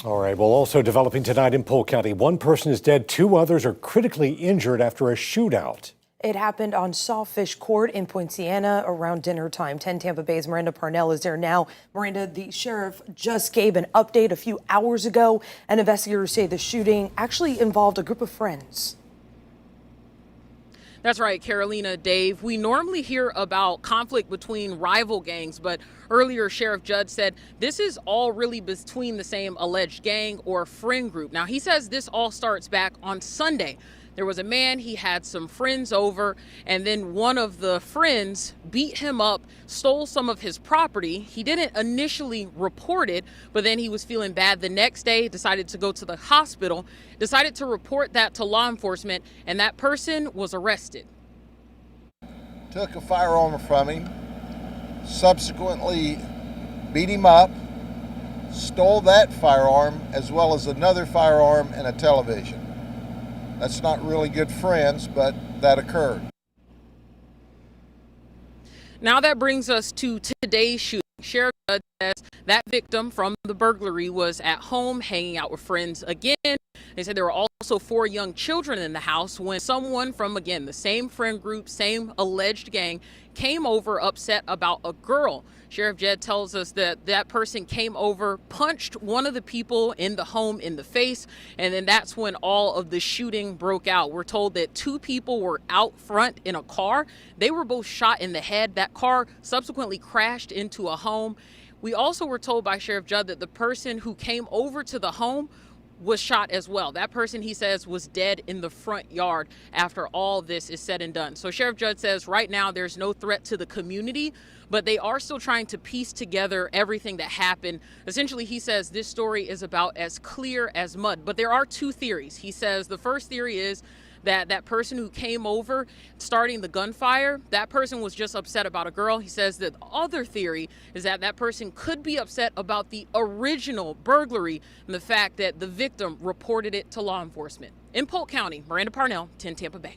All right, well, also developing tonight in Polk County, one person is dead, two others are critically injured after a shootout. It happened on Sawfish Court in Poinciana around dinner time. 10 Tampa Bay's Miranda Parnell is there now. Miranda, the sheriff just gave an update a few hours ago, and investigators say the shooting actually involved a group of friends. That's right, Carolina, Dave. We normally hear about conflict between rival gangs, but earlier Sheriff Judd said this is all really between the same alleged gang or friend group. Now, he says this all starts back on Sunday. There was a man, he had some friends over, and then one of the friends beat him up, stole some of his property. He didn't initially report it, but then he was feeling bad the next day, decided to go to the hospital, decided to report that to law enforcement, and that person was arrested. Took a firearm from him, subsequently beat him up, stole that firearm as well as another firearm and a television. That's not really good friends, but that occurred. Now that brings us to today's shooting. Sheriff Judd says that victim from the burglary was at home hanging out with friends again. They said there were also 4 young children in the house when someone from, again, the same friend group, same alleged gang, came over upset about a girl. Sheriff Judd tells us that that person came over, punched one of the people in the home in the face, and then that's when all of the shooting broke out. We're told that 2 people were out front in a car. They were both shot in the head. That car subsequently crashed into a home. We also were told by Sheriff Judd that the person who came over to the home was shot as well. That person, he says, was dead in the front yard after all this is said and done. So Sheriff Judd says right now there's no threat to the community, but they are still trying to piece together everything that happened. Essentially, he says this story is about as clear as mud, but there are 2 theories. He says the first theory is that that person who came over starting the gunfire, that person was just upset about a girl. He says that the other theory is that that person could be upset about the original burglary and the fact that the victim reported it to law enforcement. In Polk County, Miranda Parnell, 10 Tampa Bay.